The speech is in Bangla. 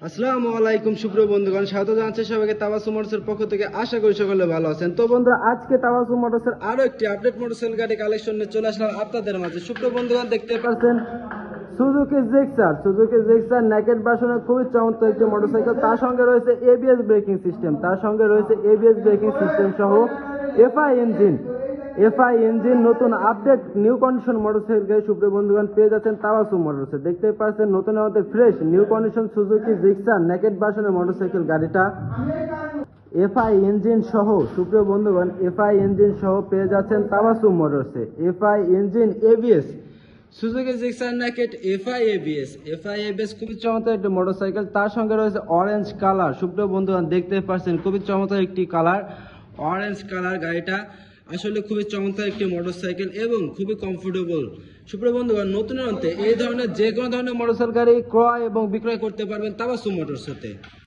আসসালামু আলাইকুম সুপ্রিয় বন্ধুগণ, স্বাগত জানাচ্ছি সবাইকে তাবাসসুম মোটরসের পক্ষ থেকে। আশা করি সকলে ভালো আছেন। তো বন্ধুরা, আজকে তাবাসসুম মোটরসের আরো একটি আপডেট মোটরসাইকেল গাড়ি কালেকশন নিয়ে চলে আসলাম আপনাদের মাঝে। সুপ্রিয় বন্ধুগণ, দেখতে পাচ্ছেন সুজুকি জিক্সার নেকেড ভার্সনে খুবই চমৎকার একটি মোটরসাইকেল। তার সঙ্গে রয়েছে এবিএস ব্রেকিং সিস্টেম সহ এফআই ইঞ্জিন নতুন আপডেট নিউ কন্ডিশন মোটরসাইকেল সুপ্রিয় বন্ধুগণ পেয়ে যাচ্ছেন তাবাসসুম মোটরসে। দেখতে পাচ্ছেন নতুন আমাদের fresh new condition Suzuki Gixxer naked ভার্সনের মোটরসাইকেল গাড়িটা এফআই ইঞ্জিন সহ সুপ্রিয় বন্ধুগণ পেয়ে যাচ্ছেন তাবাসসুম মোটরসে। FI engine ABS Suzuki Gixxer naked FI ABS খুবই চমৎকার একটি মোটরসাইকেল। তার সঙ্গে রয়েছে অরেঞ্জ কালার। সুপ্রিয় বন্ধুগণ, দেখতে পাচ্ছেন খুবই চমৎকার একটি কালার, অরেঞ্জ কালার। গাড়িটা আসলে খুবই চমৎকার একটি মোটরসাইকেল এবং খুবই কমফোর্টেবল। সুপ্রিয় বন্ধুগণ, নতুন এই ধরনের যে কোনো ধরনের মোটরসাইকেল গাড়ি ক্রয় এবং বিক্রয় করতে পারবেন তাবাসসুম মোটরসতে।